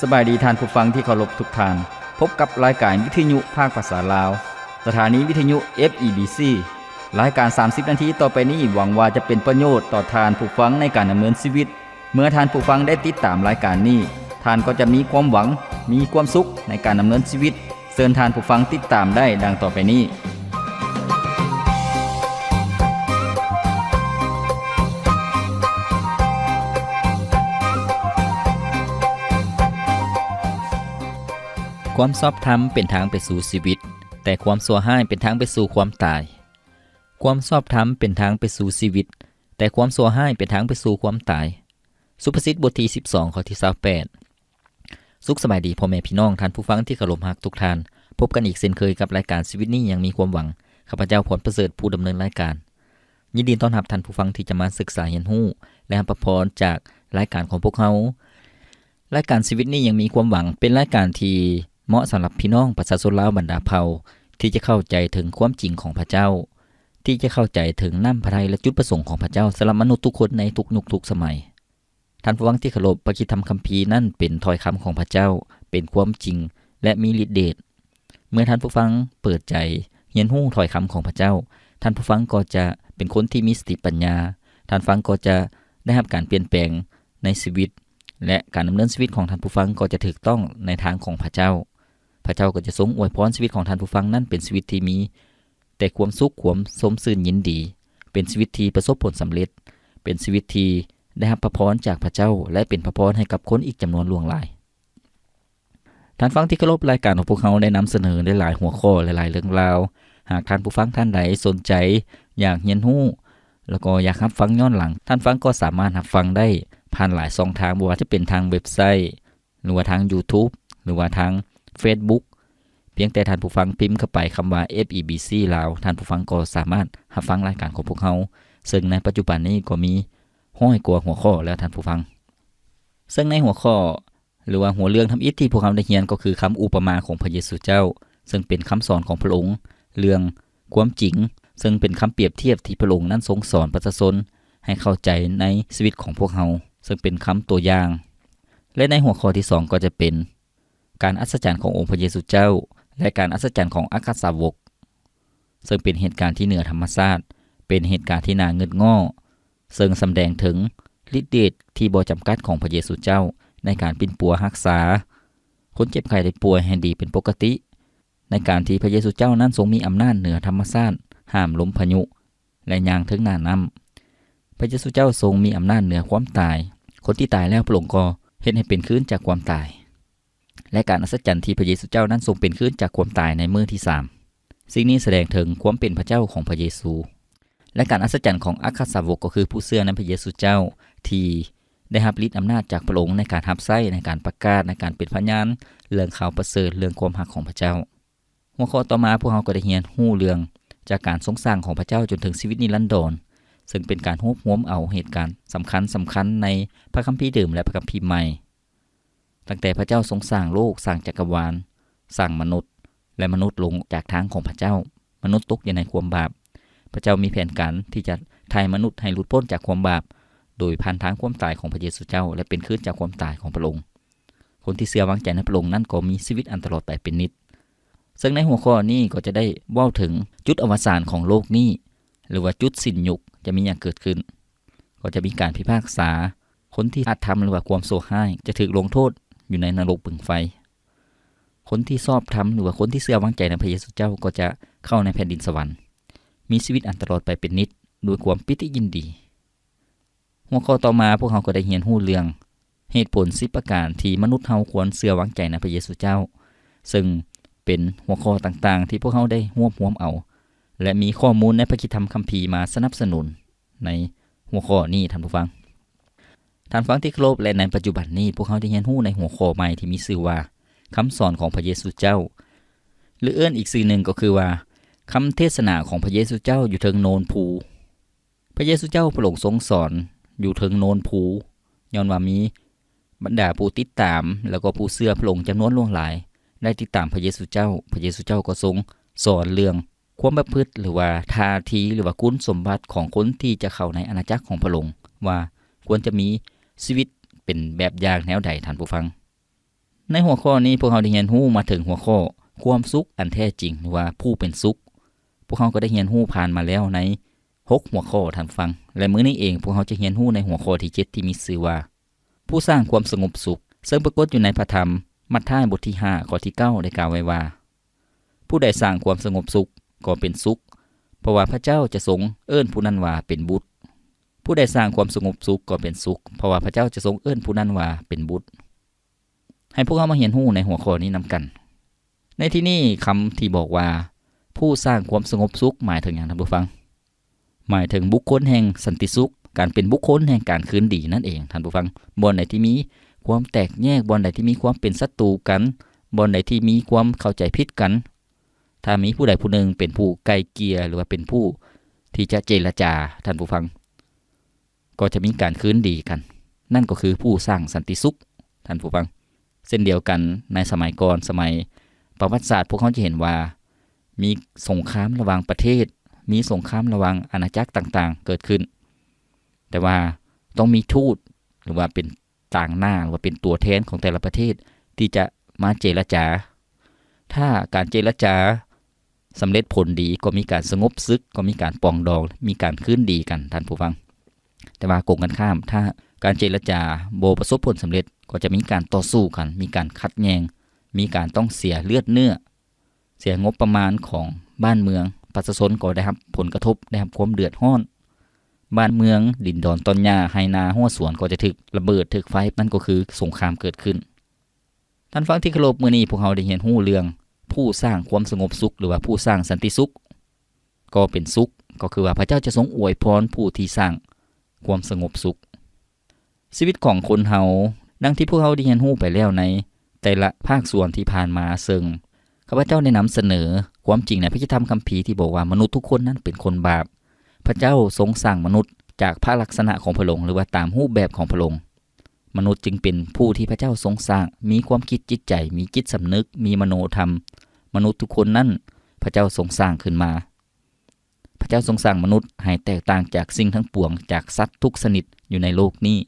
สบายดีท่านผู้ฟังที่เคารพทุกท่านพบกับรายการวิทยุภาคภาษาลาวสถานีวิทยุ FEBC รายการ30นาทีต่อไปนี้หวังว่าจะเป็นประโยชน์ต่อท่านผู้ฟังในการดำเนินชีวิตเมื่อท่านผู้ฟังได้ติดตามรายการนี้ท่านก็จะมีความหวังมีความสุขในการดำเนินชีวิตเชิญท่านผู้ฟังติดตามได้ดังต่อไปนี้ความชอบธรรมเป็นทางไปสู่ชีวิตแต่ความชั่วร้ายเป็นทางไปสู่ความตายความชอบธรรมเป็นทางไปสู่ชีวิตแต่ความชั่วร้ายเป็นทางไปสู่ความตายสุภาษิตบทที่12ข้อที่28สุขสบายดีพ่อแม่พี่น้องท่านผู้ฟังที่เคารพรักทุกท่านพบกันอีกเช่นเคยกับรายการชีวิตนี้ยังมีความหวังข้าพเจ้าพรประเสริฐผู้ดำเนินรายการยินดีต้อนรับท่านผู้ฟังที่จะมาศึกษาเรียนรู้และรับพรจากรายการของพวกเรารายการชีวิตนี้ยังมีความหวังเป็นรายการที่เหมาะสำหรับพี่น้องประชาชนลาวบรรดาเผ่าที่จะเข้าใจถึงความจริงของพระเจ้าที่จะเข้าใจถึงน้ำพระทัยและจุดประสงค์ของพระเจ้าสำหรับมนุษย์ทุกคนในทุกยุคทุกสมัยท่านผู้ฟังที่เคารพพระธรรมคัมภีร์นั่นเป็นถ้อยคำของพระเจ้าเป็นความจริงและมีฤทธิ์เดชเมื่อท่านผู้ฟังเปิดใจเรียนรู้ถ้อยคำของพระเจ้าท่านผู้ฟังก็จะเป็นคนที่มีสติปัญญาท่านฟังก็จะได้รับการเปลี่ยนแปลงในชีวิตและการดำเนินชีวิตของท่านผู้ฟังก็จะถูกต้องในทางของพระเจ้าพระเจ้าก็จะทรงอวยพรชีวิตของท่านผู้ฟังนั้นเป็นชีวิตที่มีแต่ความสุขความสมชื่นยินดีเป็นชีวิตที่ประสบผลสำเร็จเป็นชีวิตที่ได้รับพระพรจากพระเจ้าและเป็นพระพรให้กับคนอีกจำนวนล่วงหลายท่านฟังที่เคารพรายการของพวกเราได้นำเสนอได้หลายหัวข้อหลายเรื่องราวหากท่านผู้ฟังท่านใดสนใจอยากเรียนรู้แล้วก็อยากรับฟังย้อนหลังท่านฟังก็สามารถรับฟังได้ผ่านหลายช่องทางบ่ว่าจะเป็นทางเว็บไซต์หรือว่าทาง YouTube หรือว่าทางFacebook เพียงแต่ท่านผู้ฟังพิมพ์เข้าไปคำว่า FEBC ลาวท่านผู้ฟังก็สามารถรับฟังรายการของพวกเราซึ่งในปัจจุบันนี้ก็มี100 กว่าหัวข้อแล้วท่านผู้ฟังซึ่งในหัวข้อหรือว่าหัวเรื่องทำอิฐที่พวกเราได้เรียนก็คือคำอุปมาของพระเยซูเจ้าซึ่งเป็นคำสอนของพระองค์เรื่องความจริงซึ่งเป็นคำเปรียบเทียบที่พระองค์นั้นทรงสอนประชาชนให้เข้าใจในชีวิตของพวกเราซึ่งเป็นคำตัวอย่างและในหัวข้อที่2ก็จะเป็นการอัศจรรย์ขององค์พระเยซูเจ้าและการอัศจรรย์ของอัครสาวกซึ่งเป็นเหตุการณ์ที่เหนือธรรมชาติเป็นเหตุการณ์ที่น่าเงึดง้อซึ่งแสดงถึงฤทธิ์เดชที่บ่จำกัดของพระเยซูเจ้าในการปิ้นปัวรักษาคนเจ็บไข้ได้ป่วยให้ดีเป็นปกติในการที่พระเยซูเจ้านั้นทรงมีอำนาจเหนือธรรมชาติห้ามลมพายุและย่างถึงหน้าน้ำพระเยซูเจ้าทรงมีอำนาจเหนือความตายคนที่ตายแล้วพระองค์ก็เฮ็ดให้เป็นคืนจากความตายและการอัศจรรย์ที่พระเยซูเจ้านั้นทรงเป็นคืนจากความตายในมื้อที่3สิ่งนี้แสดงถึงความเป็นพระเจ้าของพระเยซูและการอัศจรรย์ของอัครสาวกก็คือผู้เชื่อในพระเยซูเจ้าที่ได้รับฤทธิ์อำนาจจากพระองค์ในการรับใช้ในการประกาศในการเป็นพยานเรื่องข่าวประเสริฐเรื่องความรักของพระเจ้าหัวข้อต่อมาพวกเราก็ได้เรียนรู้เรื่องจากการทรงสร้างของพระเจ้าจนถึงชีวิตนิรันดรซึ่งเป็นการรวบรวมเอาเหตุการณ์สำคัญในพระคัมภีร์เดิมและพระคัมภีร์ใหม่ตั้งแต่พระเจ้าทรงสร้างโลกสร้างจักรวาลสร้างมนุษย์และมนุษย์ลงจากทางของพระเจ้ามนุษย์ตกอยู่ในความบาปพระเจ้ามีแผนการที่จะไถ่มนุษย์ให้หลุดพ้นจากความบาปโดยผ่านทางความตายของพระเยซูเจ้าและเป็นคืนจากความตายของพระองค์คนที่เชื่อวางใจในพระองค์นั้นก็มีชีวิตอันตลอดไปเป็นนิจซึ่งในหัวข้อนี้ก็จะได้เว้าถึงจุดอวสานของโลกนี้หรือว่าจุดสิ้นยุคจะมีอย่างเกิดขึ้นก็จะมีการพิพากษาคนที่อาธรรมหรือว่าความชั่วร้ายจะถูกลงโทษอยู่ในนรกบึงไฟคนที่ชอบธรรมหรือว่าคนที่เชื่อวางใจในพระเยซูเจ้าก็จะเข้าในแผ่นดินสวรรค์มีชีวิตอันตลอดไปเป็นนิจด้วยความปิติยินดีหัวข้อต่อมาพวกเราก็ได้เรียนรู้เรื่องเหตุผล10ประการที่มนุษย์เฮาควรเชื่อวางใจในพระเยซูเจ้าซึ่งเป็นหัวข้อต่างๆที่พวกเราได้รวบรวมเอาและมีข้อมูลในพระคัมภีร์มาสนับสนุนในหัวข้อนี้ท่านผู้ฟังที่เคารพและในปัจจุบันนี้พวกเขาได้เรียนรู้ในหัวข้อใหม่ที่มีชื่อว่าคำสอนของพระเยซูเจ้าหรือเอิ้นอีกชื่อหนึ่งก็คือว่าคำเทศนาของพระเยซูเจ้าอยู่เทิงโนนภูพระเยซูเจ้าพระองค์ทรงสอนอยู่เทิงโนนภูย้อนว่ามีบรรดาผู้ติดตามแล้วก็ผู้เชื่อพระองค์จำนวนล่วงหลายได้ติดตามพระเยซูเจ้าก็ทรงสอนเรื่องความประพฤติหรือว่าท่าทีหรือว่าคุณสมบัติของคนที่จะเข้าในอาณาจักรของพระองค์ว่าควรจะมีชีวิตเป็นแบบอย่างแนวใดท่านผู้ฟัง ในหัวข้อนี้พวกเราได้เรียนรู้มาถึงหัวข้อความสุขอันแท้จริงหรือว่าผู้เป็นสุขพวกเราก็ได้เรียนรู้ผ่านมาแล้วใน6หัวข้อท่านฟังและมื้อนี้เองพวกเราจะเรียนรู้ในหัวข้อที่7ที่มีชื่อว่าผู้สร้างความสงบสุขซึ่งปรากฏอยู่ในพระธรรมมัทธิวบทที่5ข้อที่9ได้กล่าวไว้ว่าผู้ใดสร้างความสงบสุขก็เป็นสุขเพราะว่าพระเจ้าจะทรงเอิ้นผู้นั้นว่าเป็นบุตรผู้ใดสร้างความสงบสุขก็เป็นสุขเพราะว่าพระเจ้าจะทรงเอิ้นผู้นั้นว่าเป็นบุตรให้พวกเรามาเรียนรู้ในหัวข้อนี้นำกันในที่นี้คำที่บอกว่าผู้สร้างความสงบสุขหมายถึงอย่างท่านผู้ฟังหมายถึงบุคคลแห่งสันติสุขการเป็นบุคคลแห่งการคืนดีนั่นเองท่านผู้ฟังบ่อนใดที่มีความแตกแยกบ่อนใดที่มีความเป็นศัตรูกันบ่อนใดที่มีความเข้าใจผิดกันถ้ามีผู้ใดผู้หนึ่งเป็นผู้ไกลเกลี่ยหรือว่าเป็นผู้ที่จะเจรจาท่านผู้ฟังก็จะมีการคืนดีกันนั่นก็คือผู้สร้างสันติสุขท่านผู้ฟังเช่นเดียวกันในสมัยก่อนสมัยประวัติศาสตร์พวกเขาจะเห็นว่ามีสงครามระหว่างประเทศมีสงครามระหว่างอาณาจักรต่างๆเกิดขึ้นแต่ว่าต้องมีทูตหรือว่าเป็นต่างหน้าหรือว่าเป็นตัวแทนของแต่ละประเทศที่จะมาเจรจาถ้าการเจรจาสำเร็จผลดีก็มีการสงบศึกก็มีการปรองดองมีการคืนดีกันท่านผู้ฟังแต่ว่ากงกันข้ามถ้าการเจรจาบ่ประสบผลสำเร็จก็จะมีการต่อสู้กันมีการขัดแย้งมีการต้องเสียเลือดเนื้อเสียงบประมาณของบ้านเมืองประชาชนก็ได้รับผลกระทบได้รับความเดือดร้อนบ้านเมืองดินดอนต้นหญ้าไฮนาหัวสวนก็จะถึกระเบิดถึกไฟนั่นก็คือสงครามเกิดขึ้นท่านฟังที่เคารพมื้อนี้พวกเราได้เรียนรู้เรื่องผู้สร้างความสงบสุขหรือว่าผู้สร้างสันติสุขก็เป็นสุขก็คือว่าพระเจ้าจะทรงอวยพรผู้ที่สร้างความสงบสุขชีวิตของคนเฮาดังที่พวกเราได้เรียนรู้ไปแล้วในแต่ละภาคส่วนที่ผ่านมาซึ่งข้าพเจ้าได้นำเสนอความจริงในพระธรรมคัมภีร์ที่บอกว่ามนุษย์ทุกคนนั้นเป็นคนบาปพระเจ้าทรงสร้างมนุษย์จากพระลักษณะของพระองค์หรือว่าตามรูปแบบของพระองค์มนุษย์จึงเป็นผู้ที่พระเจ้าทรงสร้างมีความคิดจิตใจมีจิตสำนึกมีมโนธรรมมนุษย์ทุกคนนั้นพระเจ้าทรงสร้างขึ้นมาพระเจ้าทรงสร้างมนุษย์ให้แตกต่างจากสิ่งทั้งปวงจากสัตว์ทุกชนิดอยู่ในโลกนี้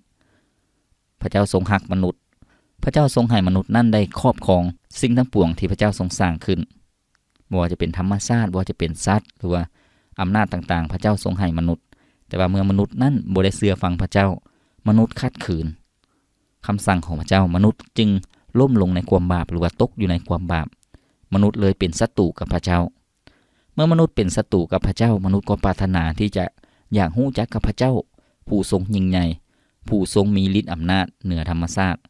พระเจ้าทรงรักมนุษย์พระเจ้าทรงให้มนุษย์นั้นได้ครอบครองสิ่งทั้งปวงที่พระเจ้าทรงสร้างขึ้นบ่ว่าจะเป็นธรรมชาติบ่ว่าจะเป็นสัตว์หรือว่าอำนาจต่างๆพระเจ้าทรงให้มนุษย์แต่ว่าเมื่อมนุษย์นั้นบ่ได้เชื่อฟังพระเจ้ามนุษย์ขัดขืนคำสั่งของพระเจ้ามนุษย์จึงล่มลงในความบาปหรือว่าตกอยู่ในความบาปมนุษย์เลยเป็นศัตรูกับพระเจ้าเมื่อมนุษย์เป็นศัตรูกับพระเจ้ามนุษย์ก็ปรารถนาที่จะอยากรู้จักกับพระเจ้าผู้ทรงยิ่งใหญ่ผู้ทรงมีฤทธิ์อำนาจเหนือธรรมชาติ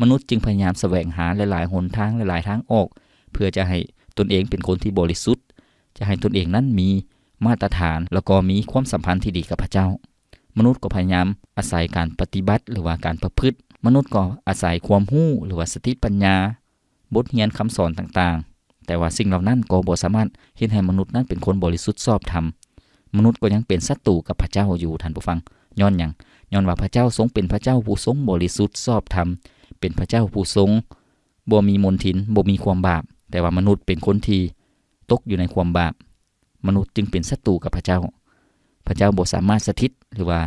มนุษย์จึงพยายามแสวงหาหลายๆหนทางหลายๆทางออกเพื่อจะให้ตนเองเป็นคนที่บริสุทธิ์จะให้ตนเองนั้นมีมาตรฐานแล้วก็มีความสัมพันธ์ที่ดีกับพระเจ้ามนุษย์ก็พยายามอาศัยการปฏิบัติหรือว่าการประพฤติมนุษย์ก็อาศัยความรู้หรือว่าสติปัญญาบทเรียนคำสอนต่างๆแต่ว่าสิ่งเหล่านั้นก็บ่สามารถเฮ็ดให้มนุษย์นั้นเป็นคนบริสุทธิ์ชอบธรรมมนุษย์ก็ยังเป็นศัตรูกับพระเจ้าอยู่ท่านผู้ฟังย้อนหยังย้อนว่าพระเจ้าทรงเป็นพระเจ้าผู้ทรงบริสุทธิ์ชอบธรรมเป็นพระเจ้าผู้ทรงบ่มีมลทินบ่มีความบาปแต่ว่ามนุษย์เป็นคนที่ตกอยู่ในความบาปมนุษย์จึงเป็นศัตรูกับพระเจ้าพระเจ้าบ่สามารถสถิตหรือว่า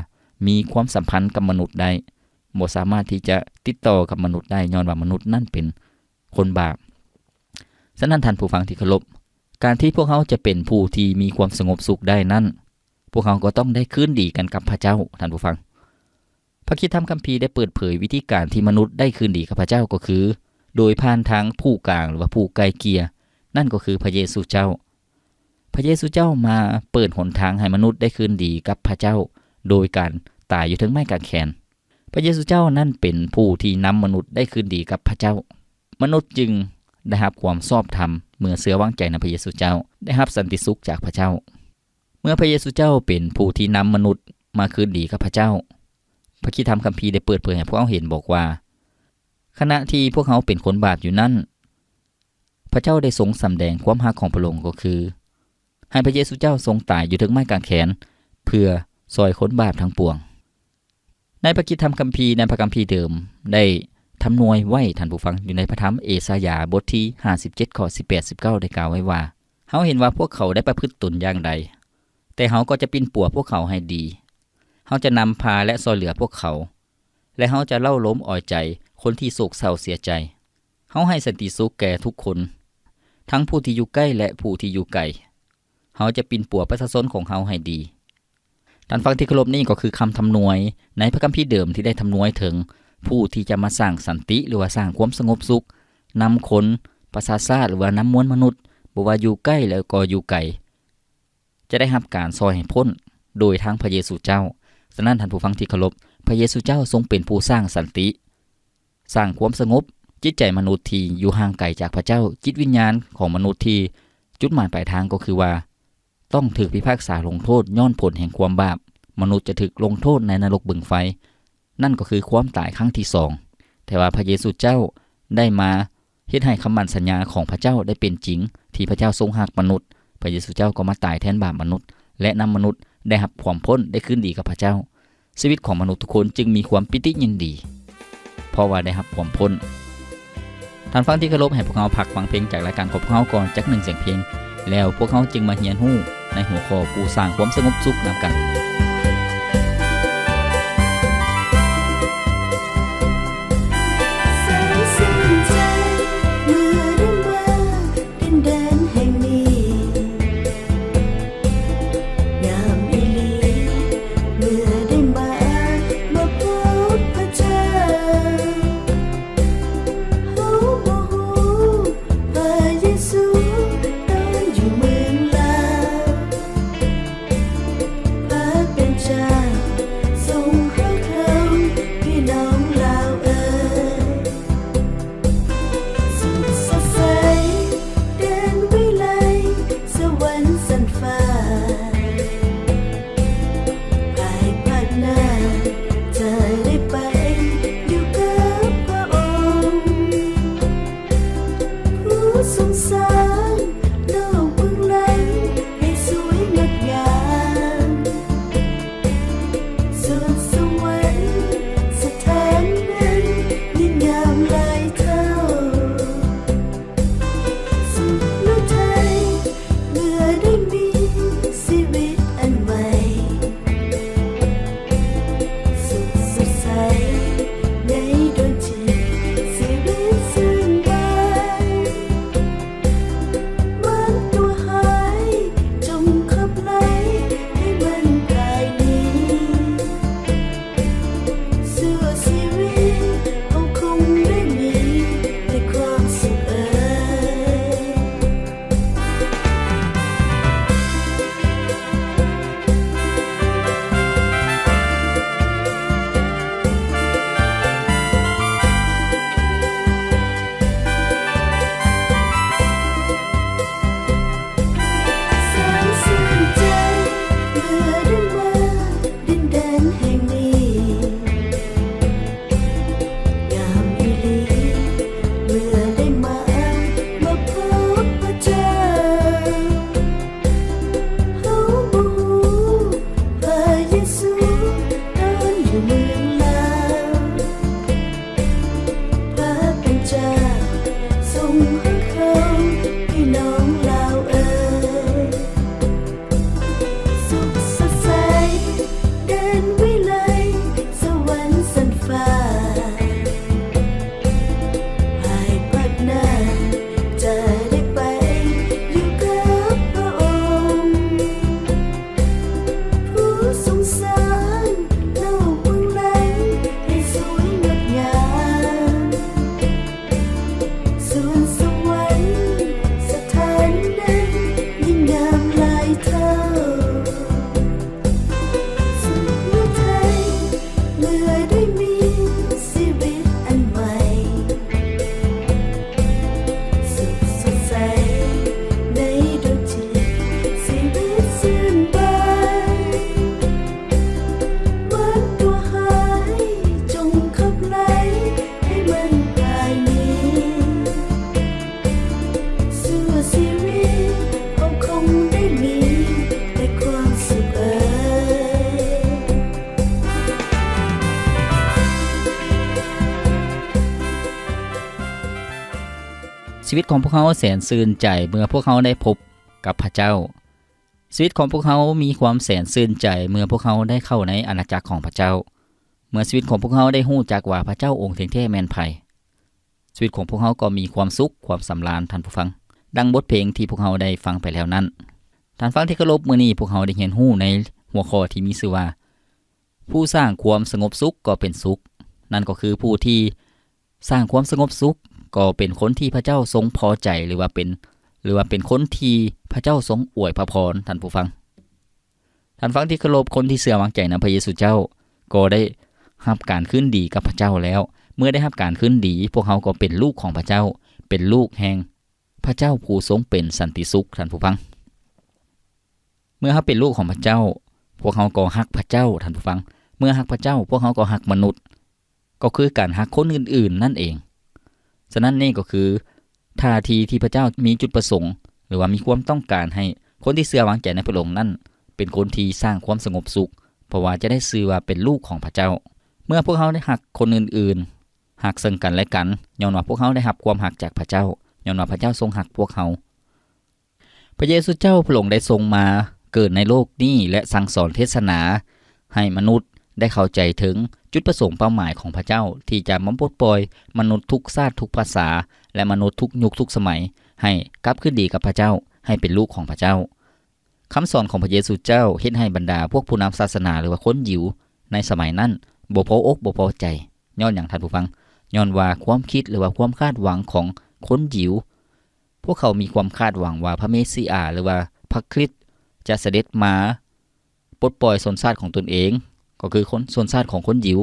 มีความสัมพันธ์กับมนุษย์ได้บ่สามารถที่จะติดต่อกับมนุษย์ได้ย้อนว่ามนุษย์นั่นเป็นคนบาปฉะนั้นท่านผู้ฟังที่เคารพการที่พวกเขาจะเป็นผู้ที่มีความสงบสุขได้นั้นพวกเขาก็ต้องได้คืนดีกันกับพระเจ้าท่านผู้ฟังพระคริสตธรรมคัมภีร์ได้เปิดเผยวิธีการที่มนุษย์ได้คืนดีกับพระเจ้าก็คือโดยผ่านทางผู้กลางหรือว่าผู้ไกลเกลี่ยนั่นก็คือพระเยซูเจ้าพระเยซูเจ้ามาเปิดหนทางให้มนุษย์ได้คืนดีกับพระเจ้าโดยการตายอยู่ถึงไม้กางเขนพระเยซูเจ้านั่นเป็นผู้ที่นำมนุษย์ได้คืนดีกับพระเจ้ามนุษย์จึงได้รับความชอบธรรมเมื่อเชื่อวางใจในพระเยซูเจ้าได้รับสันติสุขจากพระเจ้าเมื่อพระเยซูเจ้าเป็นผู้ที่นำมนุษย์มาคืนดีกับพระเจ้าพระคริสตธรรมคัมภีร์ได้เปิดเผยให้พวกเราเห็นบอกว่าขณะที่พวกเขาเป็นคนบาปอยู่นั้นพระเจ้าได้ทรงสำแดงความรักของพระองค์ก็คือให้พระเยซูเจ้าทรงตายอยู่ถึงไม้กางเขนเพื่อช่วยคนบาปทั้งปวงในพระคริสตธรรมคัมภีร์ในพระคัมภีร์เดิมได้ทำนวยไว้ท่านผู้ฟังอยู่ในพระธรรมเอสายาห์บทที่57ข้อ18-19ได้กล่าวไว้ว่าเฮาเห็นว่าพวกเขาได้ประพฤติตนอย่างใดแต่เฮาก็จะปิ่นปัวพวกเขาให้ดีเฮาจะนำพาและช่วยเหลือพวกเขาและเฮาจะเล่าล้มอ่อยใจคนที่โศกเศร้าเสียใจ เฮาให้สันติสุขแก่ทุกคนทั้งผู้ที่อยู่ใกล้และผู้ที่อยู่ไกลเฮาจะปิ่นปัวประชาชนของเฮาให้ดีท่านฟังที่เคารพนี่ก็คือคำทำนวยในพระคัมภีร์เดิมที่ได้ทำนวยถึงผู้ที่จะมาสร้างสันติหรือว่าสร้างความสงบสุขนำคนประชาชาติหรือว่านำมวลมนุษย์บ่ว่าอยู่ใกล้แล้วก็อยู่ไกลจะได้รับการซอยให้พ้นโดยทางพระเยซูเจ้าฉะนั้นท่านผู้ฟังที่เคารพพระเยซูเจ้าทรงเป็นผู้สร้างสันติสร้างความสงบจิตใจมนุษย์ที่อยู่ห่างไกลจากพระเจ้าจิตวิญญาณของมนุษย์ที่จุดหมายปลายทางก็คือว่าต้องถูกพิพากษาลงโทษย้อนผลแห่งความบาปมนุษย์จะถูกลงโทษในนรกบึงไฟนั่นก็คือความตายครั้งที่2แต่ว่าพระเยซูเจ้าได้มาเฮ็ดให้คำมั่นสัญญาของพระเจ้าได้เป็นจริงที่พระเจ้าทรงรักมนุษย์พระเยซูเจ้าก็มาตายแทนบาปมนุษย์และนำมนุษย์ได้รับความพ้นได้คืนดีกับพระเจ้าชีวิตของมนุษย์ทุกคนจึงมีความปิติยินดีเพราะว่าได้รับความพ้นท่านฟังที่เคารพให้พวกเราพักฟังเพลงจากรายการของพวกเราก่อนจัก1เสียงเพลงแล้วพวกเราจึงมาเรียนรู้ในหัวข้อผู้สร้างความสงบสุขนำกันชีวิตของพวกเขาแสนชื่นใจเมื่อพวกเขาได้พบกับพระเจ้าชีวิตของพวกเขามีความแสนชื่นใจเมื่อพวกเขาได้เข้าในอาณาจักรของพระเจ้าเมื่อชีวิตของพวกเขาได้รู้จักว่าพระเจ้าองค์แท้ๆแม่นไผ ชีวิตของพวกเขาก็มีความสุขความสำราญท่านผู้ฟังดังบทเพลงที่พวกเขาได้ฟังไปแล้วนั้นท่านฟังที่เคารพมื้อนี้พวกเขาได้เรียนรู้ในหัวข้อที่มีชื่อว่าผู้สร้างความสงบสุขก็เป็นสุขนั่นก็คือผู้ที่สร้างความสงบสุขก็เป็นคนที่พระเจ้าทรงพอใจหรือว่าเป็นคนที่พระเจ้าทรงอวยพระพรท่านผู้ฟังที่เคารพคนที่เชื่อวางใจในพระเยซูเจ้าก็ได้รับการคืนดีกับพระเจ้าแล้วเมื่อได้รับการคืนดีพวกเขาก็เป็นลูกของพระเจ้าเป็นลูกแห่งพระเจ้าผู้ทรงเป็นสันติสุขท่านผู้ฟังเมื่อเขาเป็นลูกของพระเจ้าพวกเขาก็ฮักพระเจ้าท่านผู้ฟังเมื่อฮักพระเจ้าพวกเขาก็ฮักมนุษย์ก็คือการฮักคนอื่นๆนั่นเองฉะนั้นนี่ก็คือท่าทีที่พระเจ้ามีจุดประสงค์หรือว่ามีความต้องการให้คนที่เชื่อวางใจในพระองค์นั้นเป็นคนที่สร้างความสงบสุขเพราะว่าจะได้ชื่อว่าเป็นลูกของพระเจ้าเมื่อพวกเขาได้ฮักคนอื่นๆฮักซึ่งกันและกันย้อนว่าพวกเขาได้รับความฮักจากพระเจ้าย้อนว่าพระเจ้าทรงฮักพวกเขาพระเยซูเจ้าพระองค์ได้ทรงมาเกิดในโลกนี้และสั่งสอนเทศนาให้มนุษย์ได้เข้าใจถึงจุดประสงค์เป้าหมายของพระเจ้าที่จะมาปลดปล่อยมนุษย์ทุกชาติทุกภาษาและมนุษย์ทุกยุคทุกสมัยให้กลับคืนดีกับพระเจ้าให้เป็นลูกของพระเจ้าคำสอนของพระเยซูเจ้าเฮ็ดให้บรรดาพวกผู้นำศาสนาหรือว่าคนยิวในสมัยนั้นบ่พออกบ่พอใจย้อนอย่างท่านผู้ฟังย้อนว่าความคิดหรือว่าความคาดหวังของคนยิวพวกเขามีความคาดหวังว่าพระเมสสิอาหรือว่าพระคริสต์จะเสด็จมาปลดปล่อยชนชาติของตนเองก็คือคนชนชาติของคนยิว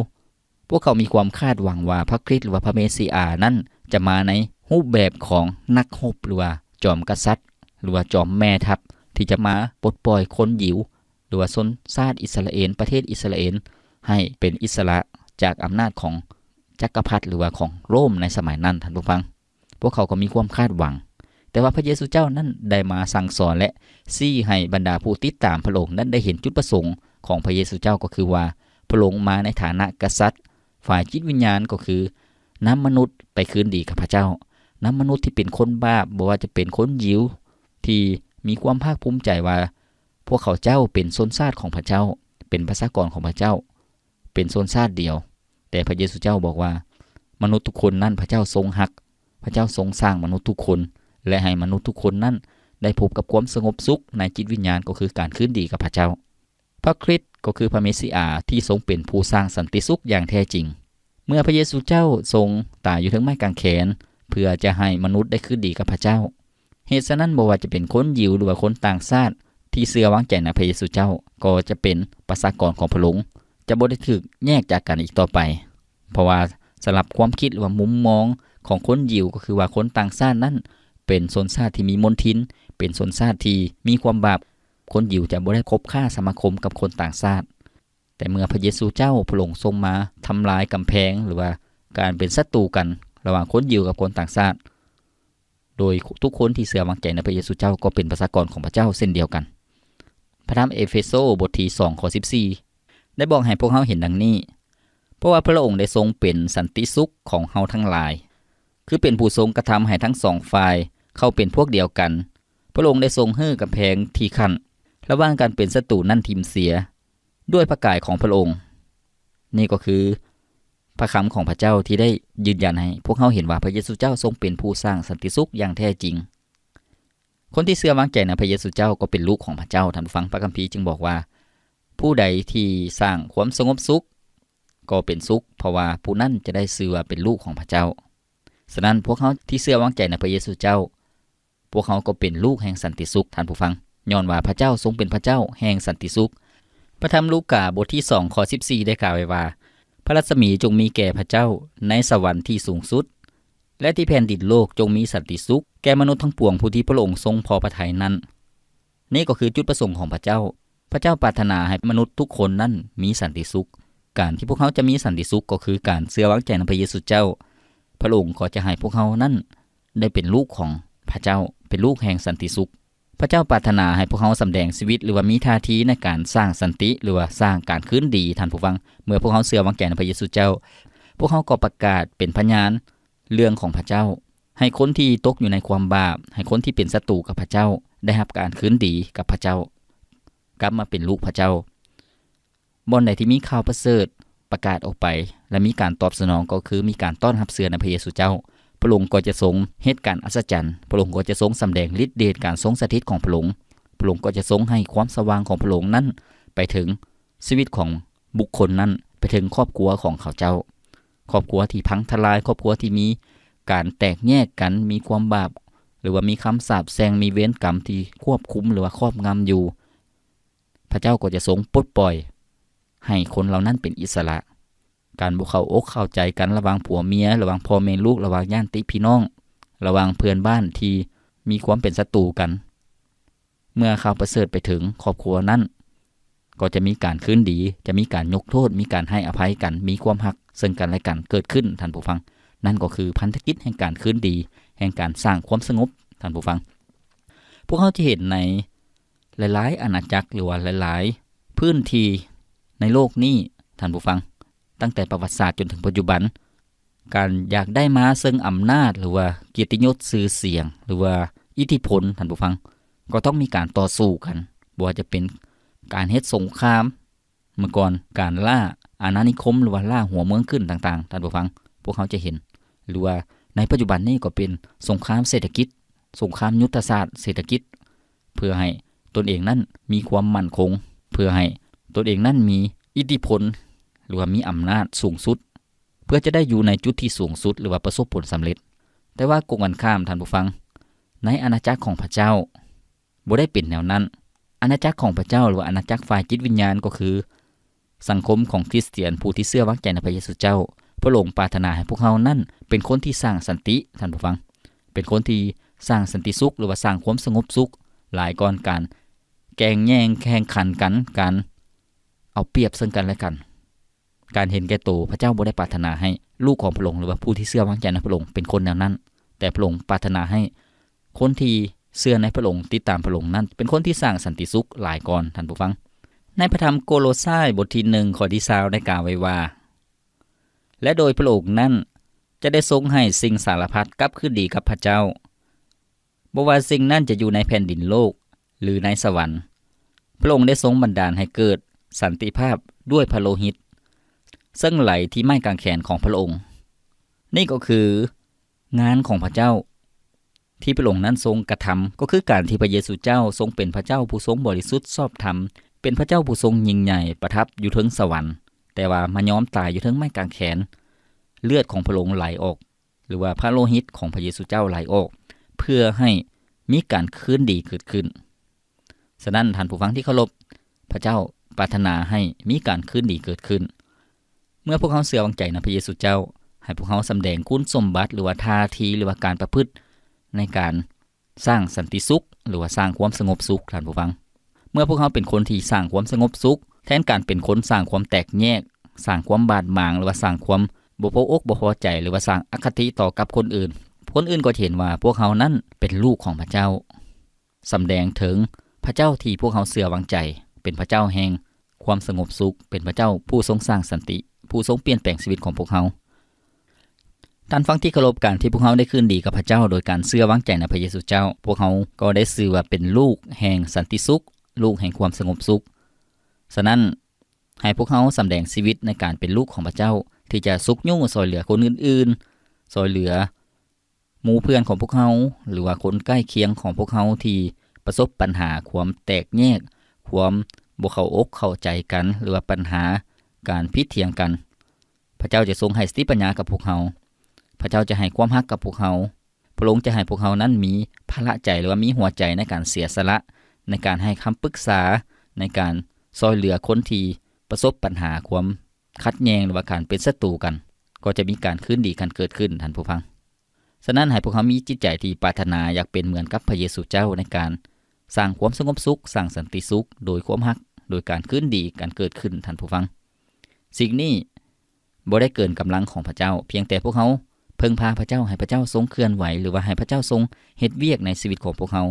พวกเขามีความคาดหวังว่าพระคริสต์หรือว่าพระเมสสิอานั้นจะมาในรูปแบบของนักรบหรือว่าจอมกษัตริย์หรือว่าจอมแม่ทัพที่จะมาปลดปล่อยคนยิวหรือว่าชนชาติอิสราเอลประเทศอิสราเอลให้เป็นอิสระจากอำนาจของจักรพรรดิหรือว่าของโรมในสมัยนั้นท่านผู้ฟังพวกเขาก็มีความคาดหวังแต่ว่าพระเยซูเจ้านั้นได้มาสั่งสอนและชี้ให้บรรดาผู้ติดตามพระองค์นั้นได้เห็นจุดประสงค์ของพระเยซูเจ้าก็คือว่าพระองค์มาในฐานะกษัตริย์ฝ่ายจิตวิญญาณก็คือนำมนุษย์ไปคืนดีกับพระเจ้านำมนุษย์ที่เป็นคนบาปบ่ว่าจะเป็นคนยิวที่มีความภาคภูมิใจว่าพวกเขาเจ้าเป็นชนชาติของพระเจ้าเป็นประชากรของพระเจ้าเป็นชนชาติเดียวแต่พระเยซูเจ้าบอกว่ามนุษย์ทุกคนนั้นพระเจ้าทรงฮักพระเจ้าทรงสร้างมนุษย์ทุกคนและให้มนุษย์ทุกคนนั้นได้พบกับความสงบสุขในจิตวิญญาณก็คือการคืนดีกับพระเจ้าพระคริสต์ก็คือพระเมสสิอาที่ทรงเป็นผู้สร้างสันติสุขอย่างแท้จริงเมื่อพระเยซูเจ้าทรงตายอยู่ถึงไม้กางเขนเพื่อจะให้มนุษย์ได้คืนดีกับพระเจ้าเหตุฉะนั้นบ่ว่าจะเป็นคนยิวหรือว่าคนต่างชาติที่เชื่อวางใจในพระเยซูเจ้าก็จะเป็นประชากรของพระองค์จะบ่ได้ถูกแยกจากกันอีกต่อไปเพราะว่าสำหรับความคิดหรือว่ามุมมองของคนยิวก็คือว่าคนต่างชาตินั้นเป็นชนชาติที่มีมลทินเป็นชนชาติที่มีความบาปคนยิวจะบ่ได้คบค้าสมาคมกับคนต่างชาติแต่เมื่อพระเยซูเจ้าพระองค์ทรงมาทำลายกำแพงหรือว่าการเป็นศัตรูกันระหว่างคนยิวกับคนต่างชาติโดยทุกคนที่เชื่อวางใจในพระเยซูเจ้าก็เป็นประชากรของพระเจ้าเช่นเดียวกันพระธรรมเอเฟโซบทที่2ข้อ14ได้บอกให้พวกเราเห็นดังนี้เพราะว่าพระองค์ได้ทรงเป็นสันติสุขของเฮาทั้งหลายคือเป็นผู้ทรงกระทำให้ทั้งสองฝ่ายเข้าเป็นพวกเดียวกันพระองค์ได้ทรงให้กำแพงที่ขั้นระหว่างการเป็นศัตรูนั่นทิมเสียด้วยพระกายของพระองค์นี่ก็คือพระคำของพระเจ้าที่ได้ยืนยันให้พวกเราเห็นว่าพระเยซูเจ้าทรงเป็นผู้สร้างสันติสุขอย่างแท้จริงคนที่เชื่อวางใจในพระเยซูเจ้าก็เป็นลูกของพระเจ้าท่านฟังพระคัมภีร์จึงบอกว่าผู้ใดที่สร้างความสงบสุขก็เป็นสุขเพราะว่าผู้นั้นจะได้ชื่อว่าเป็นลูกของพระเจ้าฉะนั้นพวกเขาที่เชื่อวางใจในพระเยซูเจ้าพวกเขาก็เป็นลูกแห่งสันติสุขท่านผู้ฟังย้อนว่าพระเจ้าทรงเป็นพระเจ้าแห่งสันติสุขพระธรรมลูกาบทที่2ข้อ14ได้กล่าวไว้ว่าพระรัศมีจงมีแก่พระเจ้าในสวรรค์ที่สูงสุดและที่แผ่นดินโลกจงมีสันติสุขแก่มนุษย์ทั้งปวงผู้ที่พระองค์ทรงพอพระทัยนั้นนี่ก็คือจุดประสงค์ของพระเจ้าพระเจ้าปรารถนาให้มนุษย์ทุกคนนั้นมีสันติสุขการที่พวกเขาจะมีสันติสุขก็คือการเชื่อวางใจในพระเยซูเจ้าพระองค์ก็จะให้พวกเขานั้นได้เป็นลูกของพระเจ้าเป็นลูกแห่งสันติสุขพระเจ้าปรารถนาให้พวกเขาสำแดงชีวิตหรือว่ามีท่าทีในการสร้างสันติหรือว่าสร้างการคืนดีท่านผู้ฟังเมื่อพวกเขาเชื่อวางใจในพระเยซูเจ้าพวกเขาก็ประกาศเป็นพยานเรื่องของพระเจ้าให้คนที่ตกอยู่ในความบาปให้คนที่เป็นศัตรูกับพระเจ้าได้รับการคืนดีกับพระเจ้ากลับมาเป็นลูกพระเจ้าบ่อนใดที่มีข่าวประเสริฐประกาศออกไปและมีการตอบสนองก็คือมีการต้อนรับเชื่อในพระเยซูเจ้า พระองค์ก็จะทรงเหตุการณ์อัศจรรย์พระองค์ก็จะทรงสำแดงฤทธิ์เดชการทรงสถิตของพระองค์พระองค์ก็จะทรงให้ความสว่างของพระองค์นั้นไปถึงชีวิตของบุคคลนั้นไปถึงครอบครัวของเขาเจ้าครอบครัวที่พังทลายครอบครัวที่มีการแตกแยกกันมีความบาปหรือว่ามีคำสาปแช่งมีเวรกรรมที่ควบคุมหรือว่าครอบงำอยู่พระเจ้าก็จะทรงปลดปล่อยให้คนเหล่านั้นเป็นอิสระการบ่เข้าอกเข้าใจกันระหว่างผัวเมียระหว่างพ่อแม่ลูกระหว่างญาติพี่น้องระหว่างเพื่อนบ้านที่มีความเป็นศัตรูกันเมื่อข่าวประเสริฐไปถึงครอบครัวนั้นก็จะมีการคืนดีจะมีการยกโทษมีการให้อภัยกันมีความรักซึ่งกันและกันเกิดขึ้นท่านผู้ฟังนั่นก็คือพันธกิจแห่งการคืนดีแห่งการสร้างความสงบท่านผู้ฟังพวกเขาที่เห็นในหลายๆอาณาจักรหรือว่าหลายๆพื้นที่ในโลกนี้ท่านผู้ฟังตั้งแต่ประวัติศาสตร์จนถึงปัจจุบันการอยากได้มาซึ่งอำนาจหรือว่าเกียรติยศชื่อเสียงหรือว่าอิทธิพลท่านผู้ฟังก็ต้องมีการต่อสู้กันบ่ว่าจะเป็นการเฮ็ดสงครามเมื่อก่อนการล่าอาณานิคมหรือว่าล่าหัวเมืองขึ้นต่างๆท่านผู้ฟังพวกเขาจะเห็นหรือว่าในปัจจุบันนี้ก็เป็นสงครามเศรษฐกิจสงครามยุทธศาสตร์เศรษฐกิจเพื่อให้ตนเองนั้นมีความมั่นคงเพื่อให้ตนเองนั้นมีอิทธิพลหรือว่ามีอำนาจสูงสุดเพื่อจะได้อยู่ในจุดที่สูงสุดหรือว่าประสบผลสำเร็จแต่ว่ากงกันข้ามท่านผู้ฟังในอาณาจักรของพระเจ้าบ่ได้เป็นแนวนั้นอาณาจักรของพระเจ้าหรือว่าอาณาจักรฝ่ายจิตวิญญาณก็คือสังคมของคริสเตียนผู้ที่เชื่อวางใจในพระเยซูเจ้าพระองค์ปรารถนาให้พวกเขานั้นเป็นคนที่สร้างสันติท่านผู้ฟังเป็นคนที่สร้างสันติสุขหรือว่าสร้างความสงบสุขหลายก่อนการแก่งแย่งแข่งขันกันการเอาเปรียบซึ่งกันและกันการเห็นแก่ตัวพระเจ้าบ่ได้ปรารถนาให้ลูกของพระองค์หรือว่าผู้ที่เชื่อวางใจในพระองค์เป็นคนแนวนั้นแต่พระองค์ปรารถนาให้คนที่เชื่อในพระองค์ติดตามพระองค์นั้นเป็นคนที่สร้างสันติสุขหลายก่อนท่านผู้ฟังในพระธรรมโกโลไซบทที่1ข้อที่20ได้กล่าวไว้ว่าและโดยพระองค์นั้นจะได้ทรงให้สิ่งสารพัดกลับคืนดีกับพระเจ้าบ่ว่าสิ่งนั้นจะอยู่ในแผ่นดินโลกหรือในสวรรค์พระองค์ได้ทรงบันดาลให้เกิดสันติภาพด้วยพระโลหิตซึ่งไหลที่ไม้กางแขนของพระองค์นี่ก็คืองานของพระเจ้าที่พระองค์นั้นทรงกระทำก็คือการที่พระเยซูเจ้าทรงเป็นพระเจ้าผู้ทรงบริสุทธิ์ชอบธรรมเป็นพระเจ้าผู้ทรงยิ่งใหญ่ประทับอยู่เทิงสวรรค์แต่ว่ามายอมตายอยู่เทิงไม้กางแขนเลือดของพระองค์ไหลออกหรือว่าพระโลหิตของพระเยซูเจ้าไหลออกเพื่อให้มีการคืนดีเกิดขึ้นฉะนั้นท่านผู้ฟังที่เคารพพระเจ้าปรารถนาให้มีการคืนดีเกิดขึ้นเมื่อพวกเขาเชื่อวางใจในพระเยซูเจ้าให้พวกเขาสำแดงคุณสมบัติหรือว่าท่าทีหรือว่าการประพฤติในการสร้างสันติสุขหรือว่าสร้างความสงบสุขท่านผู้ฟังเมื่อพวกเขาเป็นคนที่สร้างความสงบสุขแทนการเป็นคนสร้างความแตกแยกสร้างความบาดหมางหรือว่าสร้างความบ่พออกบ่พอใจหรือว่าสร้างอคติต่อกับคนอื่นก็เห็นว่าพวกเขานั้นเป็นลูกของพระเจ้าสำแดงถึงพระเจ้าที่พวกเขาเชื่อวางใจเป็นพระเจ้าแห่งความสงบสุขเป็นพระเจ้าผู้ทรงสร้างสันติผู้ทรงเปลี่ยนแปลงชีวิตของพวกเขาท่านฟังที่เคารพการที่พวกเขาได้คืนดีกับพระเจ้าโดยการเชื่อวางใจในพระเยซูเจ้าพวกเขาก็ได้ชื่อว่าเป็นลูกแห่งสันติสุขลูกแห่งความสงบสุขฉะนั้นให้พวกเขาสำแดงชีวิตในการเป็นลูกของพระเจ้าที่จะสุขยุ่งซอยเหลือคนอื่นๆซอยเหลือหมู่เพื่อนของพวกเขาหรือว่าคนใกล้เคียงของพวกเขาที่ประสบปัญหาความแตกแยกความบ่เข้าอกเข้าใจกันหรือว่าปัญหาการพิดเถียงกันพระเจ้าจะทรงให้สติปัญญากับพวกเขาพระเจ้าจะให้ความรักกับพวกเขาพระองค์จะให้พวกเขานั้นมีพละใจหรือว่ามีหัวใจในการเสียสละในการให้คำปรึกษาในการซอยเหลือคนที่ประสบปัญหาความขัดแย้งหรือว่าการเป็นศัตรูกันก็จะมีการคืนดีกันเกิดขึ้นท่านผู้ฟังฉะนั้นให้พวกเขามีจิตใจที่ปรารถนาอยากเป็นเหมือนกับพระเยซูเจ้าในการสร้างความสงบสุขสร้างสันติสุขโดยความรักโดยการคืนดีการเกิดขึ้นท่านผู้ฟังสิ่งนี้บ่ได้เกินกำลังของพระเจ้าเพียงแต่พวกเขาเพิ่งพาพระเจ้าให้พระเจ้าทรงเคลื่อนไหวหรือว่าให้พระเจ้าทรงเฮ็ดเวียกในชีวิตของพวกเขา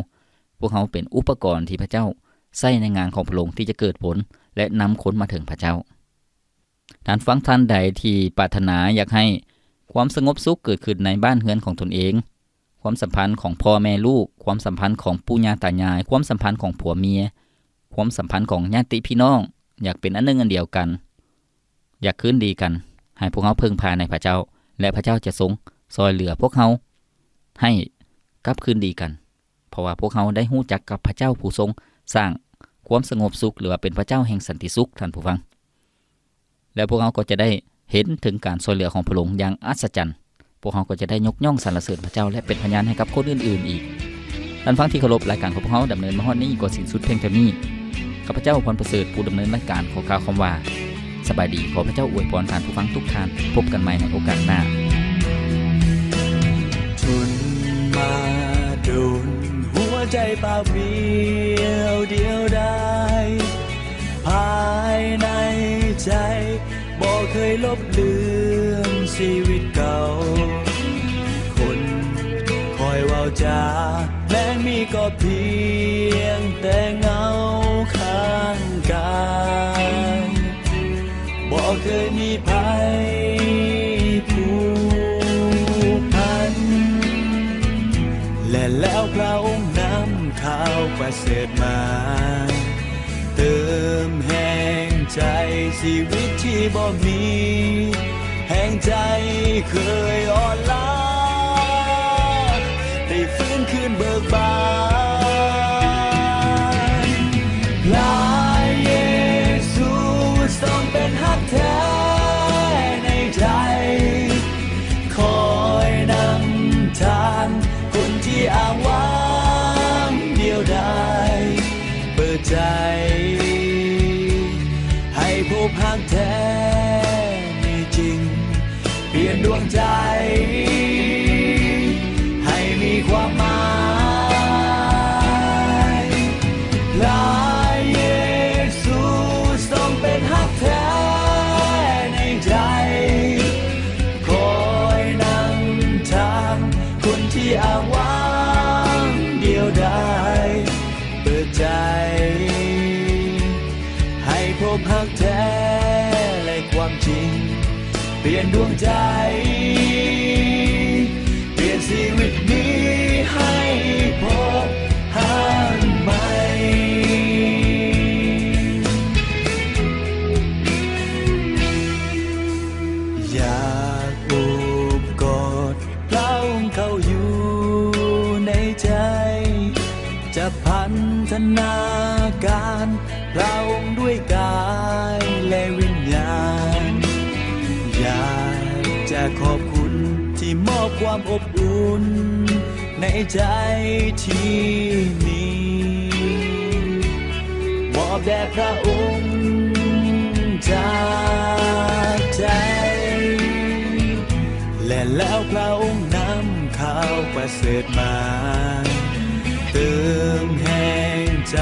เป็นอุปกรณ์ที่พระเจ้าใช้ในงานของพระองค์ที่จะเกิดผลและนำคนมาถึงพระเจ้าท่านฟังท่านใดที่ปรารถนาอยากให้ความสงบสุขเกิดขึ้นในบ้านเรือนของตนเองความสัมพันธ์ของพ่อแม่ลูกความสัมพันธ์ของปู่ย่าตายายความสัมพันธ์ของผัวเมียความสัมพันธ์ของญาติพี่น้องอยากเป็นอันหนึ่งอันเดียวกันอยากคืนดีกันให้พวกเขาพึ่งพาในพระเจ้าและพระเจ้าจะทรง ซอยเหลือพวกเฮาให้กลับคืนดีกันเพราะว่าพวกเฮาได้รู้จักกับพระเจ้าผู้ทรงสร้างความสงบสุขหรือว่าเป็นพระเจ้าแห่งสันติสุขท่านผู้ฟังแล้วพวกเฮาก็จะได้เห็นถึงการช่วยเหลือของพระองค์อย่างอัศจรรย์พวกเฮาก็จะได้ยกย่องสรรเสริญพระเจ้าและเป็นพยานให้กับคนอื่นๆอีกท่านฟังที่เคารพรายการของพวกเฮาดำเนินมาฮอดนี้ก็สิ้นสุดเพียงเท่านี้ข้าพเจ้าพรประเสริฐผู้ดำเนินรายการขอกล่าวคำว่าสบายดีขอพระเจ้าอวยพรท่านผู้ฟังทุกท่านพบกันใหม่ในโอกาสหน้าทนมาโดนหัวใจเปล่าเปลี่ยวเดียวดายภายในใจบ่เคยลบเลือนชีวิตเก่าคนคอยเว้าจาแม้มีก็เพียงแต่เงาข้างกายบ่เคยมีภัยผูกพันและแล้วพระองค์นำข่าวประเสริฐมาเติมแห่งใจชีวิตที่บ่มีแห่งใจเคยอ่อนล้าได้ฟื้นคืนเบิกบานพระเยซูทรงเป็นฮักแท้ในใจคอยนำทางคนที่อ้างว้างเดียวดายเปิดใจให้พบฮักแท้มีจริงเปลี่ยนดวงใจให้มีความหมายพระเยซูทรงเป็นฮักแท้ในใจคอยนำทางคนที่อ้างว้างเดียวดายเปิดใจให้พบฮักแท้และความจริงเปลี่ยนดวงใจเปลี่ยนชีวิตนี้ให้พบฮักใหม่อยากโอบกอดพระองค์เข้าอยู่ในใจจะพันธนาการพระองค์ด้วยกายและวิญญาณอยากจะขอบคุณที่มอบความอบอุ่นในใจที่มีมอบแด่พระองค์จากใจและแล้วพระองค์นำข่าวประเสริฐมาเติมแห่งใจ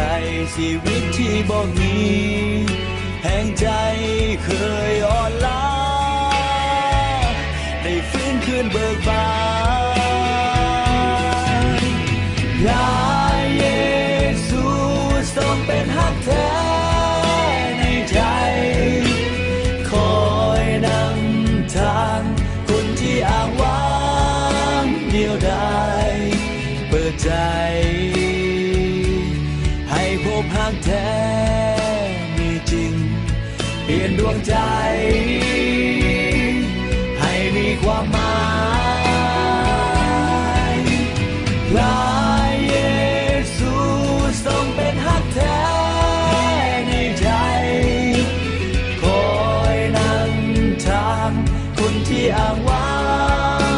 ชีวิตที่บ่มีแห่งใจเคยอ่อนล้าได้ฟื้นคืนเบิกบานพระเยซูทรงเป็นฮักแท้ในใจคอยนำทางคนที่อ้างว้างเดียวดายเปิดใจให้พบฮักแท้มีจริงเปลี่ยนดวงใจให้มีความหมายพระเยซูทรงเป็นฮักแท้ในใจคอยนำทางคนที่อ้างว้า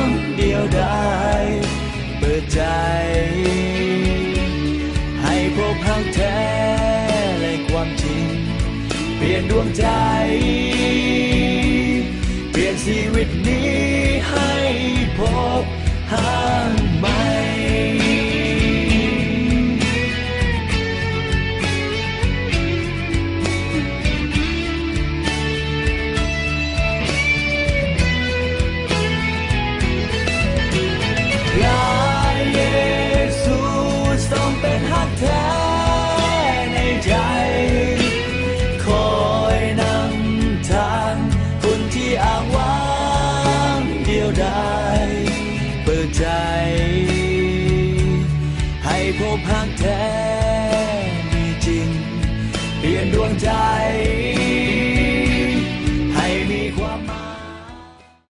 งเดียวดายเปิดใจให้พบฮักแท้และความจริงเปลี่ยนดวงใจเปลี่ยนชีวิตนี้ให้พบฮักใหม่พระเยซูทรงเป็นฮักแท้ในใจคอยนำทางคนที่อ้างว้างเดียวดายเปิดใจให้พบฮักแท้มีจริงเปลี่ยนดวงใจ